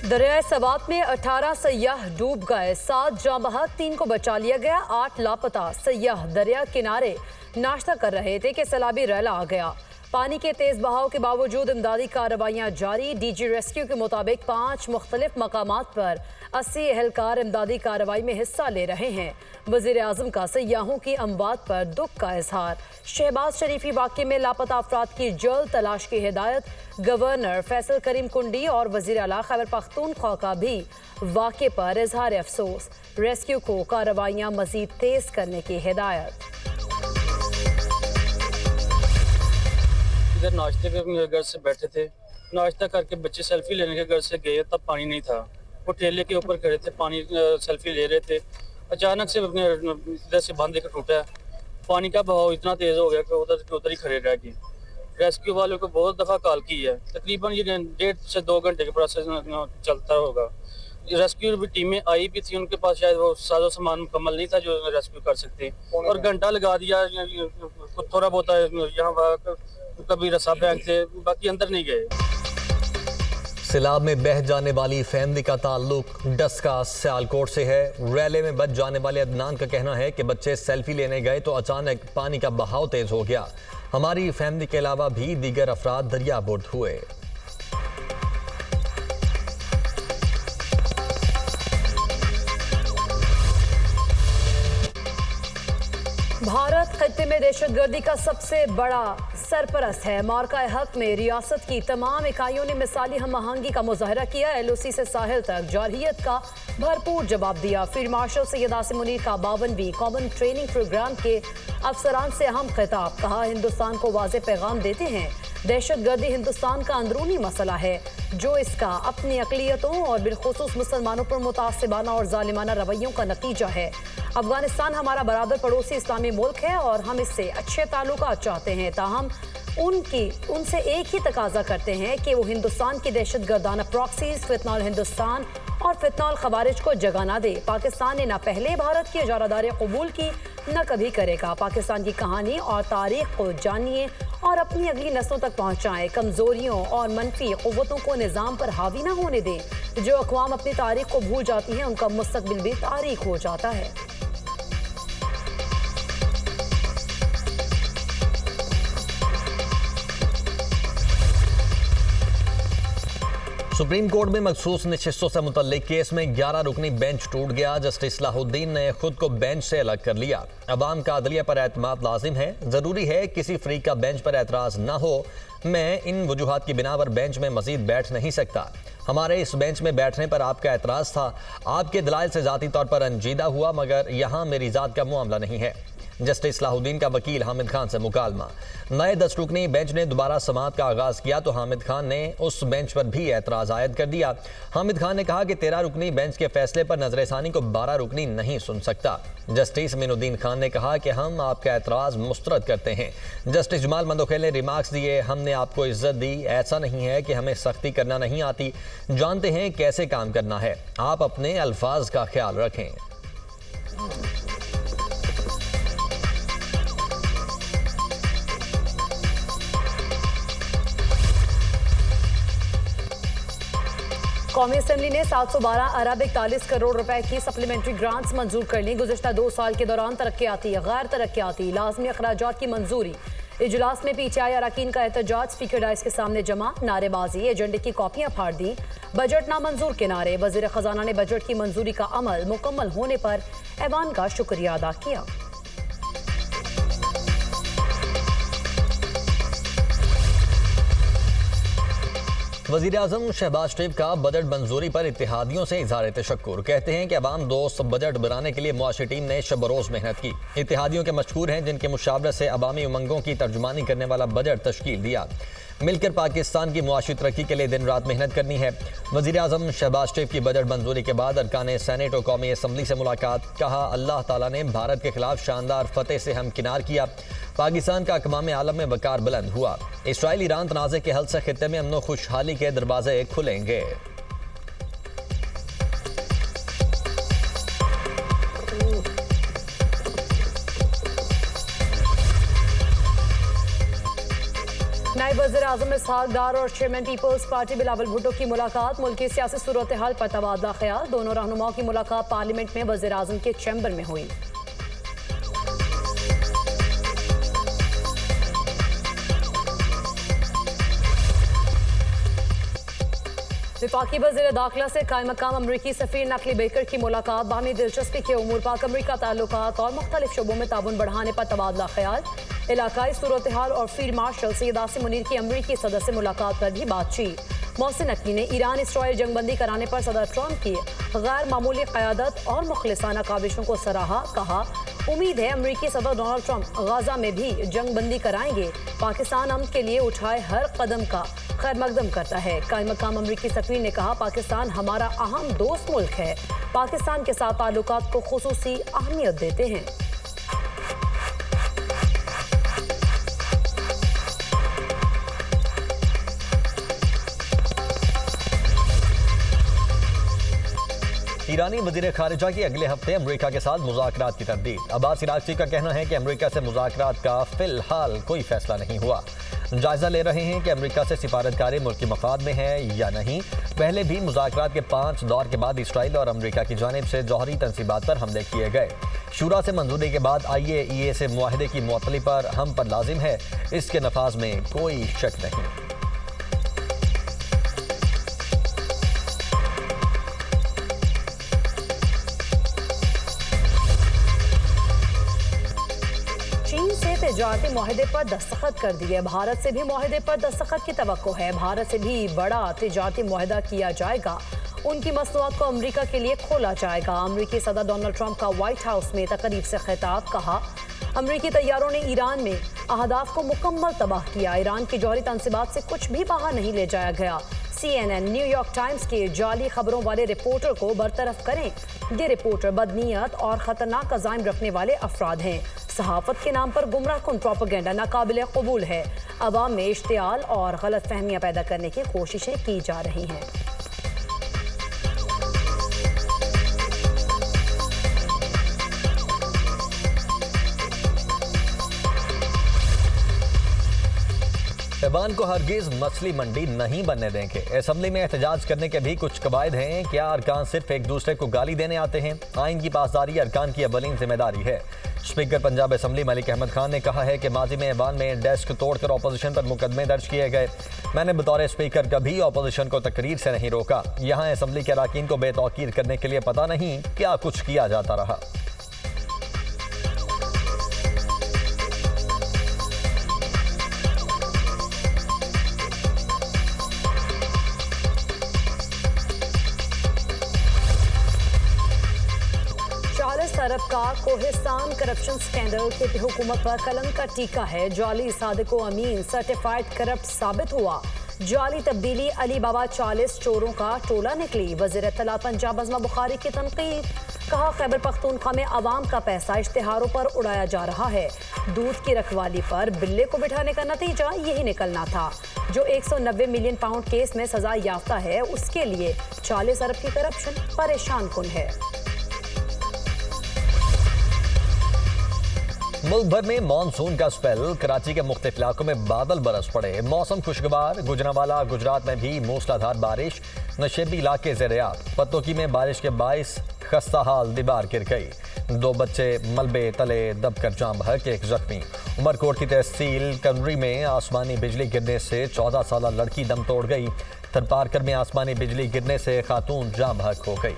दरियाए सवात में 18 सयाह डूब गए, 7 जाँ बहक, 3 को बचा लिया गया, 8 लापता। सयाह दरिया किनारे नाश्ता कर रहे थे कि सैलाबी रैला आ गया। पानी के तेज बहाव के बावजूद इमदादी कार्रवाइयाँ जारी। डीजी रेस्क्यू के मुताबिक 5 मुख्तलिफ मकामात पर 80 एहलकार इमदादी कार्रवाई में हिस्सा ले रहे हैं। वज़ीर आज़म का सयाहों की अमवात पर दुख का इजहार। शहबाज शरीफी वाक़े में लापता अफराद की जल्द तलाश की हिदायत। गवर्नर फैसल करीम कुंडी और वज़ीर आला खैबर पख्तूनख्वा का भी वाक़े पर इजहार अफसोस। रेस्क्यू को कार्रवाइयाँ मज़ीद तेज़ करने की हिदायत। इधर नाश्ते पे मेरे घर से बैठे थे, नाश्ता करके बच्चे सेल्फी लेने के घर से गए, तब पानी नहीं था। वो ठेले के ऊपर खड़े थे, पानी सेल्फी ले रहे थे। अचानक से इधर से बांध लेकर टूटा। पानी का बहाव इतना तेज़ हो गया कि उधर ही खड़े रह गए। रेस्क्यू वालों को बहुत दफ़ा कॉल की है, तकरीबन ये 1.5 से 2 घंटे का प्रोसेस चलता होगा। रेस्क्यू भी टीमें आई भी थी, उनके पास शायद वो साजो सामान मुकम्मल नहीं था जो रेस्क्यू कर सकते, और घंटा लगा दिया। थोड़ा बहुत यहाँ कभी रस्सा बैंक थे, बाकी अंदर नहीं गए। सैलाब में बह जाने वाली फैमिली का ताल्लुक डस्का सियालकोट से है। रैले में बच जाने वाले अदनान का कहना है कि बच्चे सेल्फी लेने गए तो अचानक पानी का बहाव तेज हो गया। हमारी फैमिली के अलावा भी दीगर अफराद दरियाबुर्द हुए। भारत खत्ते में दहशतगर्दी का सबसे बड़ा सरपरस्त है। मार्का हक में रियासत की तमाम इकाइयों ने मिसाली हम आहंगी का मुजाहरा किया। LOC से साहिल तक जारहियत का भरपूर जवाब दिया। फील्ड मार्शल सैयद आसिम मुनीर का 52वीं कॉमन ट्रेनिंग प्रोग्राम के अफसरान से अहम खिताब। कहा, हिंदुस्तान को वाज़ेह पैगाम देते हैं, दहशतगर्दी हिंदुस्तान का अंदरूनी मसला है जो इसका अपनी अक़लियतों और बिलखुसूस मुसलमानों पर मुतासिबाना और जालिमाना रवैयों का नतीजा है। अफगानिस्तान हमारा बराबर पड़ोसी इस्लामी मुल्क है और हम इससे अच्छे ताल्लुकात चाहते हैं। ताहम उनसे एक ही तकाजा करते हैं कि वो हिंदुस्तान की दहशतगर्दाना प्रॉक्सीज, फितनल हिंदुस्तान और फितनल खवारिज को जगह ना दे। पाकिस्तान ने न पहले भारत की इजारादारी कबूल की, न कभी करेगा। पाकिस्तान की कहानी और तारीख को जानिए और अपनी अगली नस्लों तक पहुँचाएँ। कमज़ोरियों और मनफी क़ुव्वतों को निज़ाम पर हावी ना होने दें। जो अक़वाम अपनी तारीख को भूल जाती हैं, उनका मुस्तक़बिल भी तारीख हो जाता है। सुप्रीम कोर्ट में मखसूस नशिस्तों से मुतल्लिक केस में 11 रुकनी बेंच टूट गया। जस्टिस इस्लाहुद्दीन ने खुद को बेंच से अलग कर लिया। अवाम का अदलिया पर एतमाद लाजिम है, ज़रूरी है किसी फरीक का बेंच पर एतराज़ ना हो। मैं इन वजूहात की बिना पर बेंच में मजीद बैठ नहीं सकता। हमारे इस बेंच में बैठने पर आपका एतराज़ था, आपके दलाइल से ज़ाती तौर पर रंजीदा हुआ, मगर यहाँ मेरी ज़ात का मामला नहीं है। जस्टिस इस्लाहुद्दीन का वकील हामिद खान से मुकालमा। नए 10 रुकनी बेंच ने दोबारा समाअत का आगाज़ किया तो हामिद खान ने उस बेंच पर भी एतराज़ आयद कर दिया। हामिद खान ने कहा कि 13 रुकनी बेंच के फैसले पर नजरसानी को 12 रुकनी नहीं सुन सकता। जस्टिस मीनुद्दीन खान ने कहा कि हम आपका एतराज़ मुस्तरद करते हैं। जस्टिस जमाल मंदोखेल ने रिमार्क्स दिए, हमने आपको इज्जत दी, ऐसा नहीं है कि हमें सख्ती करना नहीं आती, जानते हैं कैसे काम करना है, आप अपने अल्फाज का ख्याल रखें। कौमी असम्बली ने 712 अरब 41 करोड़ रुपए की सप्लीमेंट्री ग्रांट्स मंजूर कर ली। गुज़िश्ता 2 साल के दौरान तरक्याती गैर तरक्याती लाजमी अखराजात की मंजूरी। इजलास में PTI अरकान का एहतजाज, स्पीकर डाइस के सामने जमा, नारेबाजी, एजेंडे की कॉपियां फाड़ दी, बजट नामंजूर के नारे। वज़ीर ख़जाना ने बजट की मंजूरी का अमल मुकम्मल होने पर ऐवान का शुक्रिया अदा किया। वज़ीर आज़म शहबाज शरीफ का बजट मंजूरी पर इत्तेहादियों से इज़हार तशक्कुर। कहते हैं कि अवाम दोस्त बजट बनाने के लिए मुआशी टीम ने शब रोज़ मेहनत की। इत्तेहादियों के मशहूर हैं जिनके मुशावरत से अवामी उमंगों की तर्जुमानी करने वाला बजट तश्कील दिया। मिलकर पाकिस्तान की मुआशी तरक्की के लिए दिन रात मेहनत करनी है। वज़ीर आज़म शहबाज शरीफ की बजट मंजूरी के बाद अरकान सेनेट और कौमी असम्बली से मुलाकात। कहा, अल्लाह ताला ने भारत के खिलाफ शानदार फतेह से हमकिनार किया, पाकिस्तान का अक़वाम आलम में वकार बुलंद हुआ। इसराइल ईरान तनाज़े के हल से खित्ते में अमन खुशहाली के दरवाजे खुलेंगे। नायब वज़ीर वज़ीर-ए-आज़म इसहाक डार और chairman peoples party Bilawal Bhutto की मुलाकात। मुल्क की सियासी सूरत हाल पर तबादला ख्याल। दोनों रहनुमाओं की मुलाकात पार्लियामेंट में वज़ीर-ए-आज़म के चैम्बर में हुई। विफाकी वज़ीर दाखिला से कायम मकाम अमरीकी सफीर नकली बेकर की मुलाकात। बाहमी दिलचस्पी के उमूर पाक अमरीका ताल्लुकात और मुख्तलिफ शोबों में ताउन बढ़ाने पर तबादला ख्याल। इलाकाई सूरत हाल और फील्ड मार्शल सैयद आसिम मुनीर की अमरीकी सदर से मुलाकात पर भी बातचीत। मोहसिन नकवी ने ईरान इसराइल जंगबंदी कराने पर सदर ट्रंप की गैर मामूली क़यादत और मुखलिसाना काविशों को सराहा। कहा, उम्मीद है अमरीकी सदर डोनाल्ड ट्रंप गाजा में भी जंगबंदी कराएंगे। पाकिस्तान अमन के लिए उठाए हर कदम का खैर मकदम करता है। कायम मकाम अमरीकी सफीर ने कहा, पाकिस्तान हमारा अहम दोस्त मुल्क है। पाकिस्तान के साथ ताल्लुकात को खुसूसी अहमियत देते हैं। ईरानी वजीर खारिजा की अगले हफ्ते अमेरिका के साथ मुज़ाकरात की तरदीद। अब्बास इराक़ची का कहना है कि अमेरिका से मुज़ाकरात का फिलहाल कोई फैसला नहीं हुआ। जायजा ले रहे हैं कि अमेरिका से सिफारतकारी मुल्की मफाद में है या नहीं। पहले भी मुज़ाकरात के 5 दौर के बाद इसराइल और अमेरिका की जानिब से जौहरी तनसीबात पर हमले किए गए। शूरा से मंजूरी के बाद IAEA से मुआहदे की मुअत्तली पर हम पर लाजिम है, इसके नफाज में कोई शक नहीं। तिजारती मुआहदे पर दस्तखत कर दिए। भारत से भी मुआहदे पर दस्तखत की तवक्को है। भारत से भी बड़ा तिजारती मुआहदा किया जाएगा। उनकी मसनूआत को अमेरिका के लिए खोला जाएगा। अमेरिकी सदर डोनाल्ड ट्रंप का व्हाइट हाउस में तकरीब से खिताब। कहा, अमेरिकी तैयारों ने ईरान में अहदाफ को मुकम्मल तबाह किया। ईरान की जौहरी तनसीबात से कुछ भी बाहर नहीं ले जाया गया। CNN, न्यूयॉर्क टाइम्स के जाली खबरों वाले रिपोर्टर को बरतरफ करें। ये रिपोर्टर बदनीयत और खतरनाक अज़ाइम रखने वाले अफराद हैं। सहाफत के नाम पर गुमराहकुन प्रोपेगेंडा नाकाबिले कबूल है। अवाम में इश्तियाल और गलत फहमियाँ पैदा करने की कोशिशें की जा रही हैं। ईरान को हरगिज मछली मंडी नहीं बनने देंगे। असेंबली में एहतजाज करने के भी कुछ कवायद हैं। क्या अरकान सिर्फ एक दूसरे को गाली देने आते हैं? आइन की पासदारी अरकान की अवलीन जिम्मेदारी है। स्पीकर पंजाब असेंबली मलिक अहमद खान ने कहा है कि माजी में ईरान में डेस्क तोड़कर अपोजिशन पर मुकदमे दर्ज किए गए। मैंने बतौर स्पीकर कभी अपोजिशन को तकरीर से नहीं रोका। यहाँ असेंबली के अरकान को बेतौकीर करने के लिए पता नहीं क्या कुछ किया जाता रहा। अरब का कोहिस्तान करप्शन स्कैंडल के हुकूमत पर कलंक का टीका है। जाली सादिको अमीन सर्टिफाइड करप्ट साबित हुआ। जाली तब्दीली अली बाबा 40 चोरों का टोला निकली। वज़ीर इत्तलात पंजाब अज़मा बुखारी की तनकीद। कहा, खैबर पख्तूनख्वा में अवाम का पैसा इश्तिहारों पर उड़ाया जा रहा है। दूध की रखवाली पर बिल्ले को बिठाने का नतीजा यही निकलना था। जो 190 मिलियन पाउंड केस में सजा याफ्ता है, उसके लिए 40 अरब की करप्शन परेशान कुन है। मुल्क भर में मानसून का स्पेल। कराची के मुख्तलिफ इलाकों में बादल बरस पड़े। मौसम खुशगवार। गुजरांवाला गुजरात में भी मूसलाधार बारिश। नशेबी इलाके ज़ेर-ए-आब। पत्तोकी में बारिश के बाइस खस्ता हाल दीवार गिर गई। 2 बच्चे मलबे तले दबकर जाम बहक, 1 जख्मी। उमरकोट की तहसील कंडरी में आसमानी बिजली गिरने से 14 साला लड़की दम तोड़ गई। थरपारकर में आसमानी बिजली गिरने से खातून जाम बहक हो गई।